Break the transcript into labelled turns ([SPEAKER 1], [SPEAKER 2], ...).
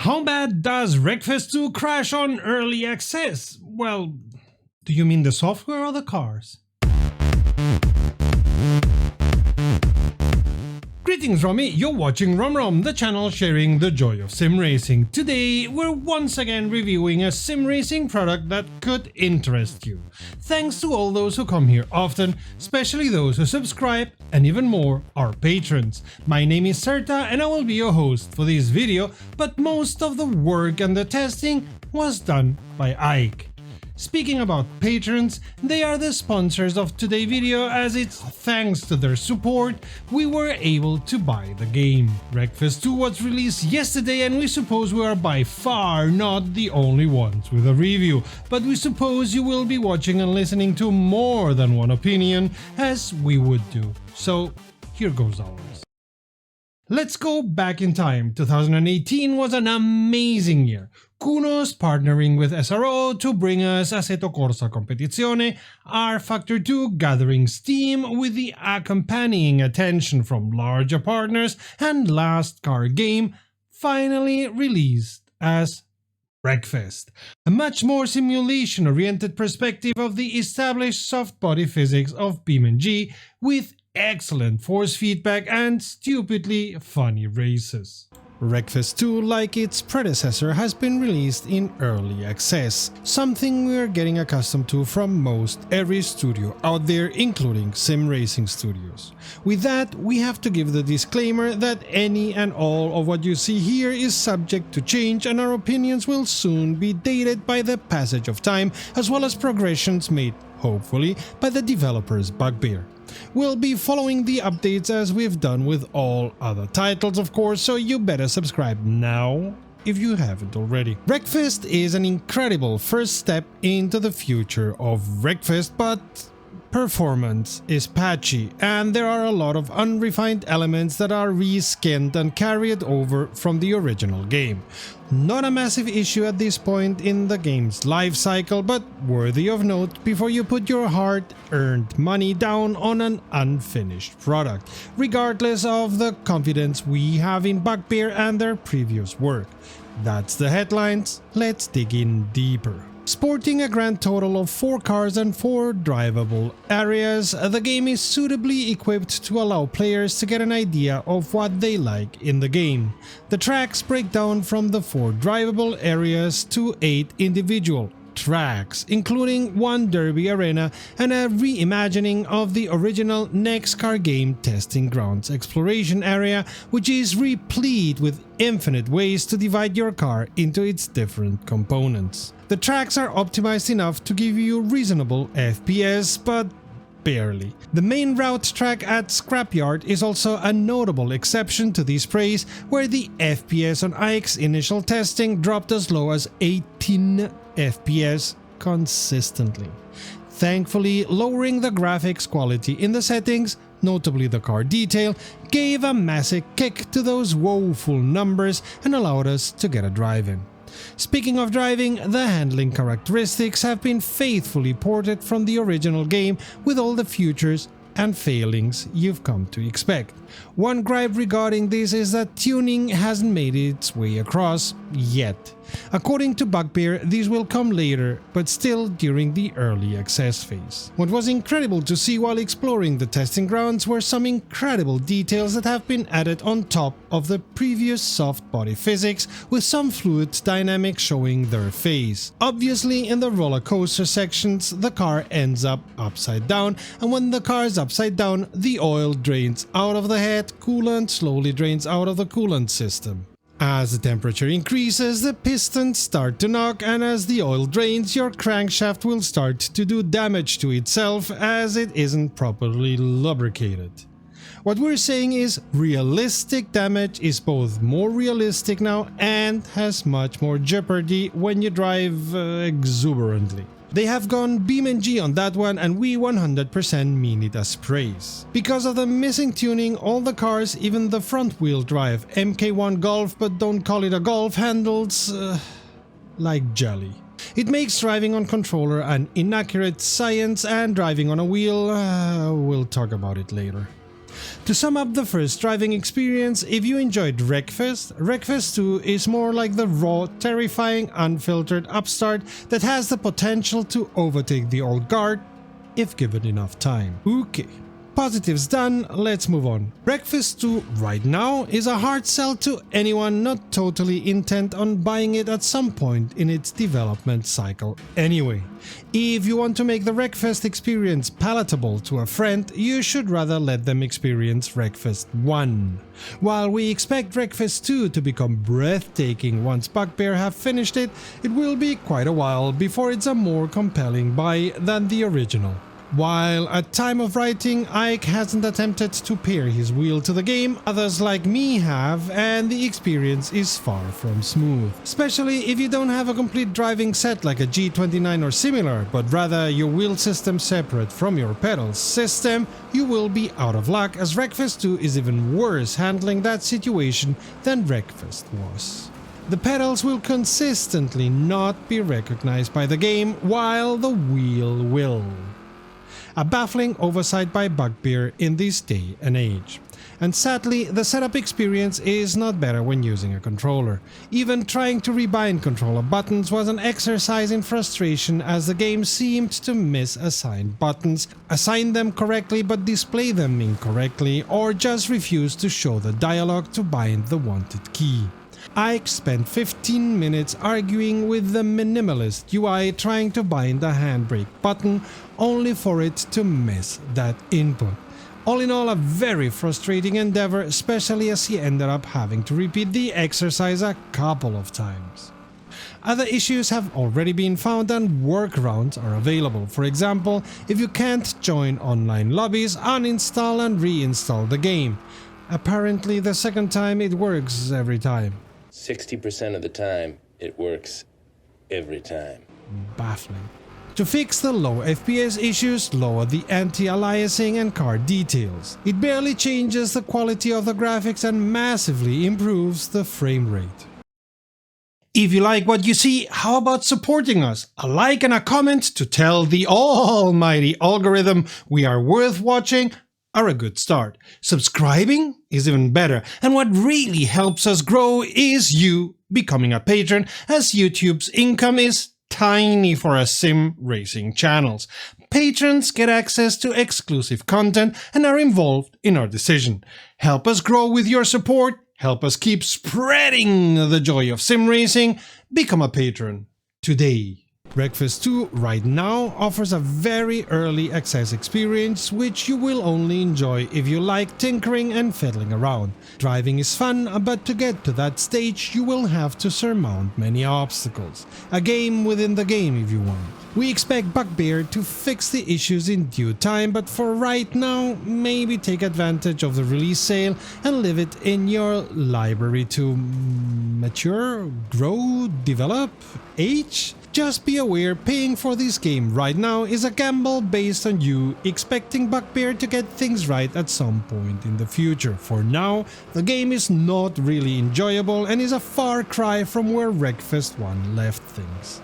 [SPEAKER 1] How bad does Wreckfest 2 crash on early access? Well, do you mean the software or the cars? Greetings Romy, you're watching RomRom, the channel sharing the joy of sim racing. Today we're once again reviewing a sim racing product that could interest you. Thanks to all those who come here often, especially those who subscribe, and even more, our patrons. My name is Serta and I will be your host for this video, but most of the work and the testing was done by Ike. Speaking about patrons, they are the sponsors of today's video, as it's thanks to their support we were able to buy the game. Wreckfest 2 was released yesterday and we suppose we are by far not the only ones with a review, but we suppose you will be watching and listening to more than one opinion, as we would do. So here goes ours. Let's go back in time. 2018 was an amazing year. Kunos partnering with SRO to bring us Assetto Corsa Competizione, R Factor 2 gathering steam with the accompanying attention from larger partners, and Last Car Game finally released as Wreckfest, a much more simulation-oriented perspective of the established soft body physics of BeamNG with excellent force feedback and stupidly funny races. Wreckfest 2, like its predecessor, has been released in early access, something we're getting accustomed to from most every studio out there, including sim racing studios. With that, we have to give the disclaimer that any and all of what you see here is subject to change and our opinions will soon be dated by the passage of time, as well as progressions made, hopefully, by the developer's bugbear. We'll be following the updates as we've done with all other titles, of course, so you better subscribe now if you haven't already. Wreckfest is an incredible first step into the future of Wreckfest, but performance is patchy and there are a lot of unrefined elements that are reskinned and carried over from the original game. Not a massive issue at this point in the game's life cycle, but worthy of note before you put your hard-earned money down on an unfinished product, regardless of the confidence we have in Bugbear and their previous work. That's the headlines, let's dig in deeper. Sporting a grand total of 4 cars and 4 drivable areas, the game is suitably equipped to allow players to get an idea of what they like in the game. The tracks break down from the 4 drivable areas to 8 individual tracks, including 1 derby arena and a reimagining of the original Next Car Game Testing Grounds exploration area, which is replete with infinite ways to divide your car into its different components. The tracks are optimized enough to give you reasonable FPS, but barely. The main route track at Scrapyard is also a notable exception to this praise, where the FPS on Ike's initial testing dropped as low as 18 FPS consistently. Thankfully, lowering the graphics quality in the settings, notably the car detail, gave a massive kick to those woeful numbers and allowed us to get a drive in. Speaking of driving, the handling characteristics have been faithfully ported from the original game with all the features and failings you've come to expect. One gripe regarding this is that tuning hasn't made its way across yet. According to Bugbear, these will come later, but still during the early access phase. What was incredible to see while exploring the testing grounds were some incredible details that have been added on top of the previous soft body physics, with some fluid dynamics showing their phase. Obviously, in the roller coaster sections, the car ends up upside down, and when the car is upside down, the oil drains out of the head, coolant slowly drains out of the coolant system. As the temperature increases, the pistons start to knock, and as the oil drains, your crankshaft will start to do damage to itself as it isn't properly lubricated. What we're saying is realistic damage is both more realistic now and has much more jeopardy when you drive exuberantly. They have gone BeamNG on that one, and we 100% mean it as praise. Because of the missing tuning, all the cars, even the front wheel drive MK1 Golf, but don't call it a Golf, handles like jelly. It makes driving on controller an inaccurate science, and driving on a wheel, we'll talk about it later. To sum up the first driving experience, if you enjoyed Wreckfest, Wreckfest 2 is more like the raw, terrifying, unfiltered upstart that has the potential to overtake the old guard if given enough time. Okay. Positives done, let's move on. Wreckfest 2 right now is a hard sell to anyone not totally intent on buying it at some point in its development cycle anyway. If you want to make the Wreckfest experience palatable to a friend, you should rather let them experience Wreckfest 1. While we expect Wreckfest 2 to become breathtaking once Bugbear have finished it, it will be quite a while before it's a more compelling buy than the original. While at time of writing Ike hasn't attempted to pair his wheel to the game, others like me have, and the experience is far from smooth. Especially if you don't have a complete driving set like a G29 or similar, but rather your wheel system separate from your pedals system, you will be out of luck, as Wreckfest 2 is even worse handling that situation than Wreckfest was. The pedals will consistently not be recognized by the game, while the wheel will. A baffling oversight by Bugbear in this day and age. And sadly, the setup experience is not better when using a controller. Even trying to rebind controller buttons was an exercise in frustration, as the game seemed to misassign buttons, assign them correctly but display them incorrectly, or just refuse to show the dialogue to bind the wanted key. Ike spent 15 minutes arguing with the minimalist UI trying to bind the handbrake button, only for it to miss that input. All in all, a very frustrating endeavor, especially as he ended up having to repeat the exercise a couple of times. Other issues have already been found and workarounds are available. For example, if you can't join online lobbies, uninstall and reinstall the game. Apparently the second time it works every time.
[SPEAKER 2] 60% of the time, it works every time.
[SPEAKER 1] Baffling. To fix the low FPS issues, lower the anti-aliasing and car details. It barely changes the quality of the graphics and massively improves the frame rate. If you like what you see, how about supporting us? A like and a comment to tell the almighty algorithm we are worth watching are a good start. Subscribing is even better, and what really helps us grow is you becoming a patron, as YouTube's income is tiny for a sim racing channels. Patrons get access to exclusive content and are involved in our decision. Help us grow with your support, help us keep spreading the joy of sim racing. Become a patron today. Wreckfest 2 right now offers a very early access experience which you will only enjoy if you like tinkering and fiddling around. Driving is fun, but to get to that stage you will have to surmount many obstacles. A game within the game if you want. We expect Bugbear to fix the issues in due time, but for right now, maybe take advantage of the release sale and leave it in your library to mature, grow, develop, age. Just be aware, paying for this game right now is a gamble based on you expecting Bugbear to get things right at some point in the future. For now, the game is not really enjoyable and is a far cry from where Wreckfest 1 left things.